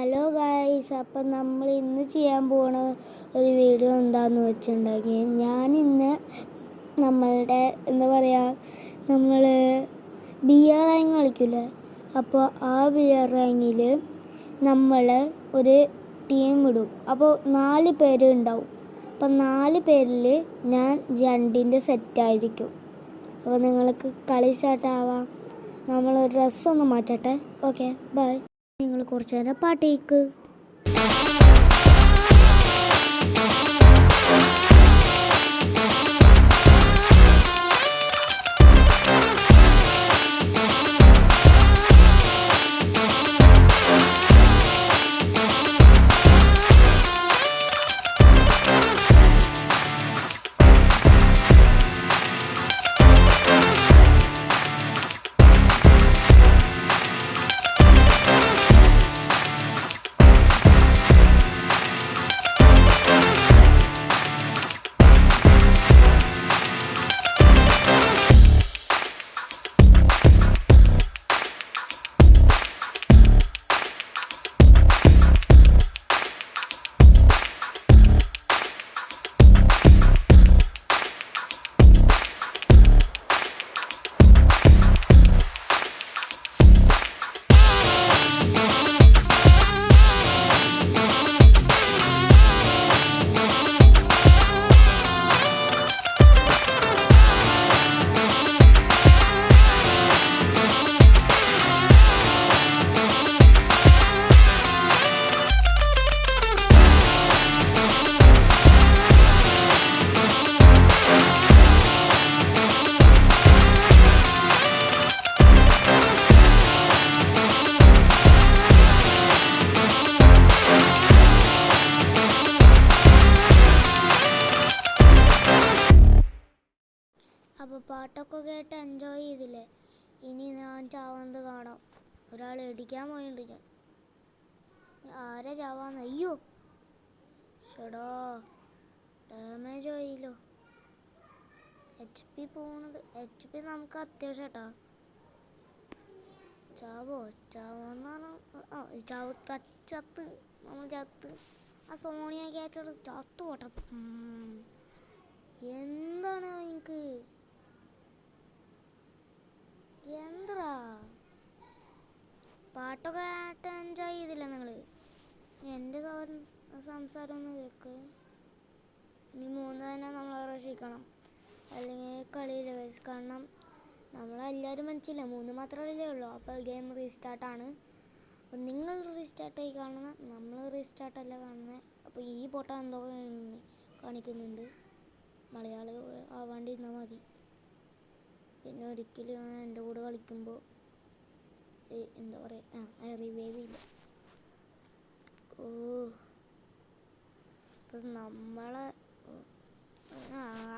Hello guys, അപ്പം നമ്മൾ ഇന്ന് ചെയ്യാൻ പോണ ഒരു വീഡിയോ എന്താണെന്ന് വെച്ചിട്ടുണ്ടെങ്കിൽ ഞാനിന്ന് നമ്മളുടെ എന്താ പറയുക നമ്മൾ ബിയർ റാങ്ക് കളിക്കില്ലേ. അപ്പോൾ ആ ബിയർ റാങ്കിൽ നമ്മൾ ഒരു ടീം ഇടും. അപ്പോൾ 4 പേര് ഉണ്ടാവും. അപ്പം 4 പേരിൽ ഞാൻ 2ൻ്റെ സെറ്റായിരിക്കും. അപ്പോൾ നിങ്ങൾക്ക് കളി സ്റ്റാർട്ടാവാം. നമ്മൾ ഡ്രസ്സൊന്ന് മാറ്റട്ടെ. Okay, by. നിങ്ങൾ കുറച്ച് നേരം പാട്ടേക്ക്. അപ്പോൾ പാട്ടൊക്കെ കേട്ട് എൻജോയ് ചെയ്തില്ലേ? ഇനി ഞാൻ ചാവുന്നത് കാണാം. ഒരാൾ ഇടിക്കാൻ പോയിട്ടുണ്ട്. ഞാൻ ആരെ ചാവാന്ന്? അയ്യോ ഷടാ, ഡാമേജ് ആയില്ലോ. HP പോണത്. HP നമുക്ക് അത്യാവശ്യം കേട്ടാ. ചാവോന്നാണ്. ചത്ത് നമ്മൾ ചത്ത്. ആ സോണിയ ക്യാച്ചർ ചത്തു പോട്ടെ. എന്താണ് എനിക്ക് എന്താ പാട്ടൊക്കെ ആയിട്ട് എൻജോയ് ചെയ്തില്ല നിങ്ങൾ? എൻ്റെ സംസാരം ഒന്ന് കേൾക്ക്. ഇനി 3 തന്നെ നമ്മൾ രക്ഷിക്കണം, അല്ലെങ്കിൽ കളിയില്ല ഗൈസ്. കാരണം നമ്മളെല്ലാവരും മനസ്സില്ല, 3 മാത്രമല്ലേ ഉള്ളൂ. അപ്പോൾ ഗെയിം റീസ്റ്റാർട്ടാണ്. അപ്പോൾ നിങ്ങൾ റീസ്റ്റാർട്ടായി കാണുന്നത്, നമ്മൾ റീസ്റ്റാർട്ടല്ല കാണുന്നത്. അപ്പോൾ ഈ പൊട്ട എന്തോ കാണിക്കുന്നുണ്ട്. മലയാളി ആവാണ്ടി ഇരുന്നാൽ മതി. പിന്നെ ഒരിക്കലും എൻ്റെ കൂടെ കളിക്കുമ്പോൾ എന്താ പറയുക, റിവൈവ് ഇല്ല. ഇപ്പം നമ്മളെ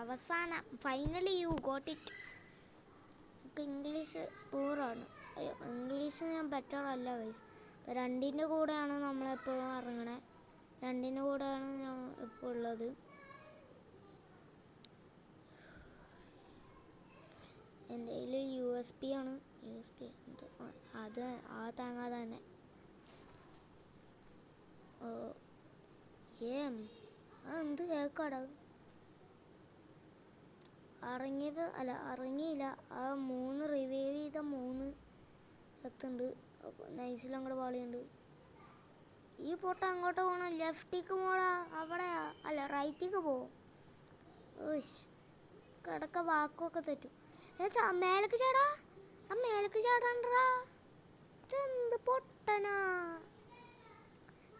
അവസാനം ഫൈനലി യു ഗോട്ട് ഇറ്റ്. നമുക്ക് ഇംഗ്ലീഷ് പൂറാണ്. ഇംഗ്ലീഷ് ഞാൻ ബെറ്റർ അല്ല ഗൈസ്. 2ൻ്റെ കൂടെയാണ് നമ്മളെപ്പോഴും ഇറങ്ങണേ. 2ൻ്റെ കൂടെയാണ് ഞാൻ ഇപ്പോൾ ഉള്ളത്. എൻ്റെ കയ്യിൽ USB ആണ്. USB അത് താങ്ങാതെ തന്നെ. എന്ത് കേൾക്കാടാ? ഇറങ്ങിയില്ല. ആ 3 റിവൈവ് ചെയ്ത 3 എത്തുന്നുണ്ട്. അപ്പോൾ നൈസിൽ അങ്ങോട്ട് പാളിയുണ്ട്. ഈ പൊട്ട അങ്ങോട്ട് പോകണം. ലെഫ്റ്റിക്ക് പോടാ. അവിടെ അല്ല, റൈറ്റിക്ക് പോവും. കിടക്ക വാക്കൊക്കെ തെറ്റും. മേലേക്ക് ചാടാ. ആ മേലേക്ക് ചാടാണ്ടാ. ഇതെന്ത് പൊട്ടനാ?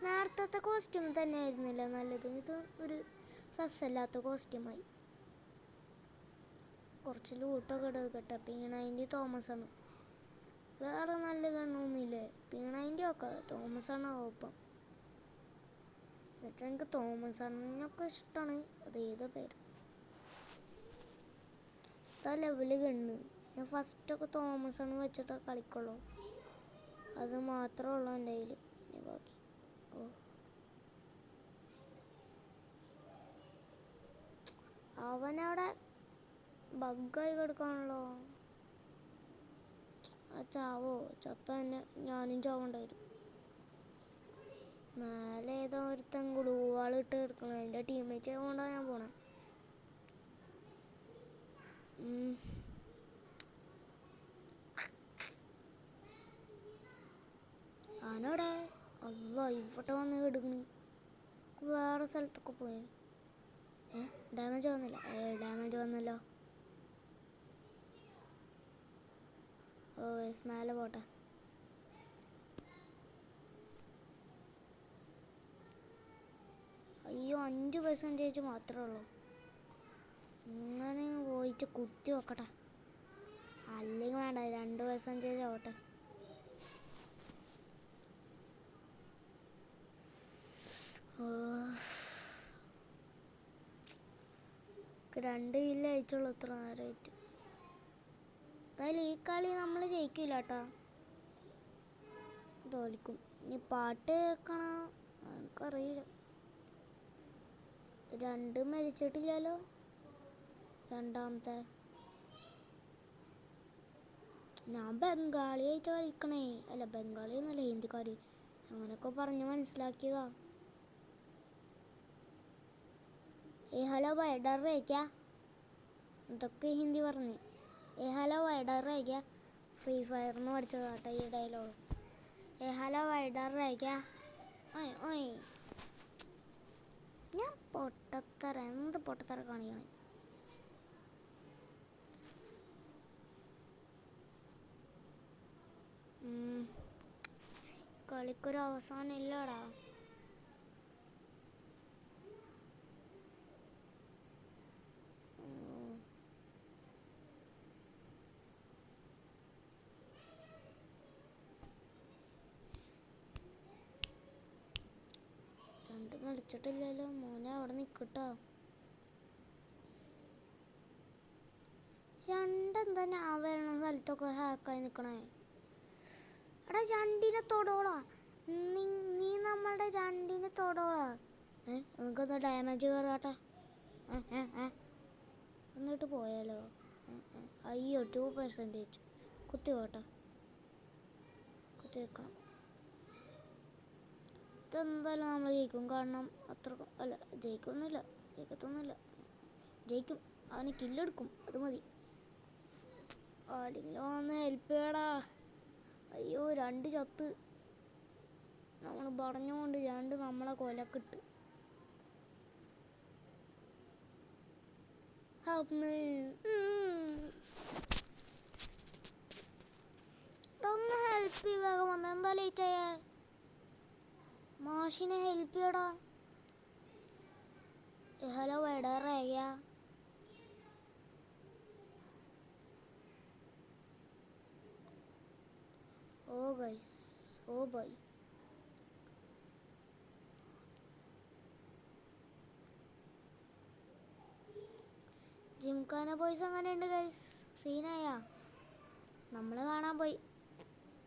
നേരത്തെ കോസ്റ്റ്യൂം തന്നെ ആയിരുന്നില്ല നല്ലത്. ഇത് ഒരു രസമില്ലാത്ത കോസ്റ്റ്യൂമായി. കുറച്ച് ലൂട്ടൊക്കെ എടുക്കട്ടെ. P90 തോമസാണ്. വേറെ നല്ല കണ്ണൊന്നുമില്ലേ? P90 ഒക്കെ തോമസാണ് ഒപ്പം. എന്നുവെച്ചാൽ എനിക്ക് തോമസാനൊക്കെ ഇഷ്ടമാണ്. അത് ഏത് പേര് ലെവല് കണ്ണ്. ഞാൻ ഫസ്റ്റൊക്കെ തോമസാണ് വെച്ചിട്ട് കളിക്കുള്ളൂ. അത് മാത്രമേ ഉള്ളൂ എൻ്റെ കയ്യിൽ. ബാക്കി അവനവിടെ ബഗ്ഗായി കിടക്കാണല്ലോ. ചാവോ? ചത്ത തന്നെ ഞാനും ചാവേണ്ടി വരും. മേലെ ഏതോ ഒരുത്തൻ ഗ്ലൂവാളിട്ട് എടുക്കണം. എൻ്റെ ടീമേറ്റ് കൊണ്ടാണ് ഞാൻ പോണേ. ആനോടെ അല്ല ഇവിടെ വന്ന് എടുക്കണി. വേറെ സ്ഥലത്തൊക്കെ പോയി. ഡാമേജ് വന്നില്ല. ഡാമേജ് വന്നല്ലോ. ഓ മേലെ പോട്ടെ. അയ്യോ 5% മാത്രമേ ഉള്ളൂ. ഇങ്ങനെ പോയിട്ട് കുത്തി വെക്കട്ടെ. അല്ലെങ്കിൽ വേണ്ട 2% ആവട്ടെ. രണ്ട് കില്ല് അയച്ചുള്ളൂ ഇത്ര നേരമായിട്ട്. എന്തായാലും ഈ കളി നമ്മൾ ജയിക്കില്ല കേട്ടോ, തോൽക്കും. ഇനി പാട്ട് കേൾക്കണ എനിക്കറിയില്ല. 2 മരിച്ചിട്ടില്ലല്ലോ. രണ്ടാമത്തെ ഞാൻ ബംഗാളി ആയിട്ട് കളിക്കണേ. അല്ല ബംഗാളി ഒന്നല്ല, ഹിന്ദിക്കാർ. അങ്ങനെയൊക്കെ പറഞ്ഞ് മനസ്സിലാക്കിയതാ. ഹലോ भाई डर रहे क्या? ഇതൊക്കെ ഹിന്ദി പറഞ്ഞ്. ഹലോ भाई डर रहे क्या? ഫ്രീ ഫയറിന് പഠിച്ചതാട്ടെ ഈ ഡയലോഗ്. ഹലോ भाई डर रहे क्या? ഓയ് ഓയ്. ഞാൻ എന്ത് പൊട്ടത്തര കാണിക്കണേ. കളിക്കൊരു അവസാനം ഇല്ലടാ. കളിച്ചിട്ടില്ലല്ലോ മോനെ, അവിടെ നിൽക്കട്ടോ. രണ്ടെന്താ ഞാൻ വരുന്ന സ്ഥലത്തൊക്കെ ഹാക്കായി നിൽക്കണേ. എടാ രണ്ടിനെ തൊടോളാ. നീ നമ്മളുടെ രണ്ടിനെ തൊടോളാ. നമുക്കൊന്ന് ഡാമേജ് കയറാട്ടെ. എന്നിട്ട് പോയാലോ. അയ്യോ 2% കുത്തി പോട്ടെ. കുത്തി വെക്കണം. ഇതെന്തായാലും നമ്മൾ ജയിക്കും. കാരണം അത്ര അല്ല, ജയിക്കത്തൊന്നുമില്ല. ജയിക്കും. അവന് കില്ലെടുക്കും, അത് മതി. ആരെങ്കിലും വന്ന് ഹെൽപ്പ് ചെയ്യടാ. അയ്യോ 2 ചത്ത്. നമ്മൾ പറഞ്ഞുകൊണ്ട് 2 നമ്മളെ കൊലക്കിട്ട്. ഒന്ന് ഹെൽപ്പ് ചെയ്യാൻ വന്ന എന്താ ലേറ്റ് ആയേ? മാഷിനെ ഹെൽപ്പ് ചെയ്യടാ. ഹലോ വേടാറായ. ഓ ഗൈസ്, ഓ ബൈ. ജിംഖാന ബോയ്സ് എങ്ങനെയുണ്ട് ഗൈസ്? സീനായ? നമ്മൾ കാണാൻ പോയി.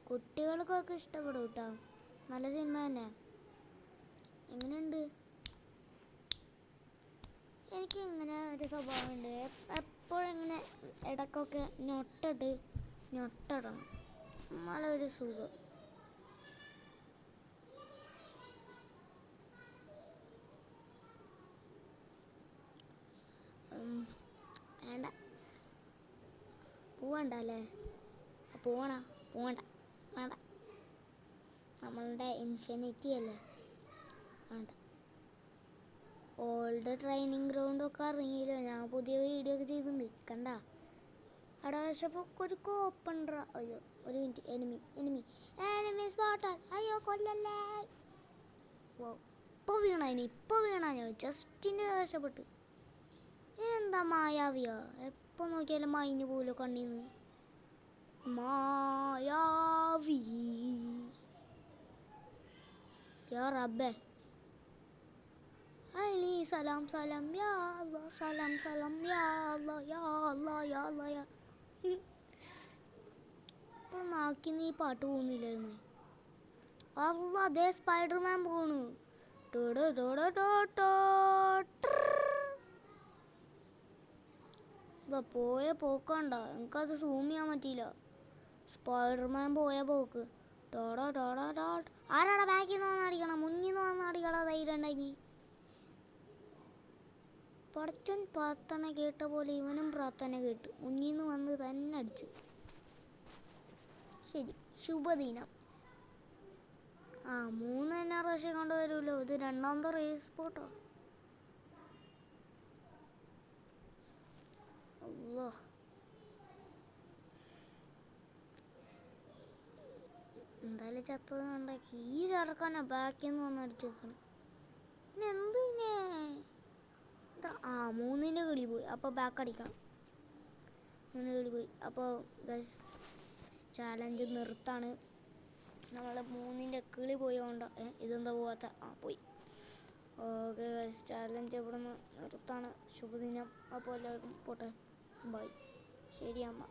കുട്ടികൾക്കൊക്കെ ഇഷ്ടപ്പെടും കേട്ടോ, നല്ല സിനിമ തന്നെ. എങ്ങനെയുണ്ട്? എനിക്ക് ഇങ്ങനെ ഒരു സ്വഭാവമുണ്ട്, എപ്പോഴിങ്ങനെ ഇടയ്ക്കൊക്കെ ഞൊട്ടടണം, നല്ലൊരു സുഖം. വേണ്ട, പോവണ്ടല്ലേ? പോവണ്ട വേണ്ട, നമ്മളുടെ ഇൻഫിനിറ്റി അല്ലേ, വേണ്ട. ഓൾഡ് ട്രെയിനിങ് ഗ്രൗണ്ടൊക്കെ ഇറങ്ങിയില്ലോ, ഞാൻ പുതിയ വീഡിയോ ഒക്കെ ചെയ്തിട്ടുണ്ട്, കണ്ട? അവിടെ പക്ഷെ ഒരു കോപ്പുണ്ട. അയ്യോ ഒരു മിനിറ്റ്, എനിമി സ്പോട്ടഡ്. അയ്യോ കൊല്ലല്ലേ. ഇപ്പോൾ വീണാ ജസ്റ്റിൻ്റെ രക്ഷപ്പെട്ടു. എന്താ മായാവിയോ? എപ്പോൾ നോക്കിയാലും മൈന് പോലും കണ്ണീന്ന്. മായാവി യാ റബ്ബേ. അലി സലാം സലാം യാ അല്ലാ, സലാം സലാം യാ അല്ലാ, യാ അല്ലാ, യാ അല്ലാ, യാ. ഇപ്പോൾ നാക്കിന്ന് ഈ പാട്ട് പോകുന്നില്ലായിരുന്നു. അല്ലാ, അതേ സ്പൈഡർമാൻ പോണു. പോയ പോക്കണ്ട, എനിക്കത് സൂം ചെയ്യാൻ പറ്റിയില്ല. സ്പൈഡർമാൻ പോയ പോക്ക്. ആരാടാ ബാക്കിൽ നിന്ന് അടിക്കണം, മുന്നിൽ നിന്ന് പടച്ചോൻ പ്രാർത്ഥന കേട്ട പോലെ ഇവനും പ്രാർത്ഥന കേട്ടു. മുന്നിൽ നിന്ന് വന്ന് തന്നെ അടിച്ച്. ശരി, ശുഭദിനം. 3 തന്നെ പ്രാവശ്യം കൊണ്ടുവരുമല്ലോ. ഇത് രണ്ടാമത്തെ റേസ് പോട്ടോ. അല്ലോ, എന്തായാലും ചത്തത് ഉണ്ടാക്കി. ഈ ചടക്കാനാ ബാക്കിൽ നിന്ന് വന്ന് അടിച്ചു വെക്കണം. പിന്നെ എന്തിനെ 3ൻ്റെ കിളി പോയി. അപ്പോൾ ബാക്ക് അടിക്കണം. 3 കിളി പോയി. അപ്പോൾ ഗൈസ് ചാലഞ്ച് നിർത്താണ്. നമ്മൾ 3ൻ്റെ കിളി പോയോണ്ട് ഇതെന്താ പോവാത്ത? പോയി. ഓക്കെ ഗൈസ്, ചാലഞ്ച് ഇവിടെ നിന്ന് നിർത്താണ്. ശുഭദിനം. അപ്പോൾ എല്ലാവർക്കും പോട്ടെ. ബൈ. ശരി അമ്മ.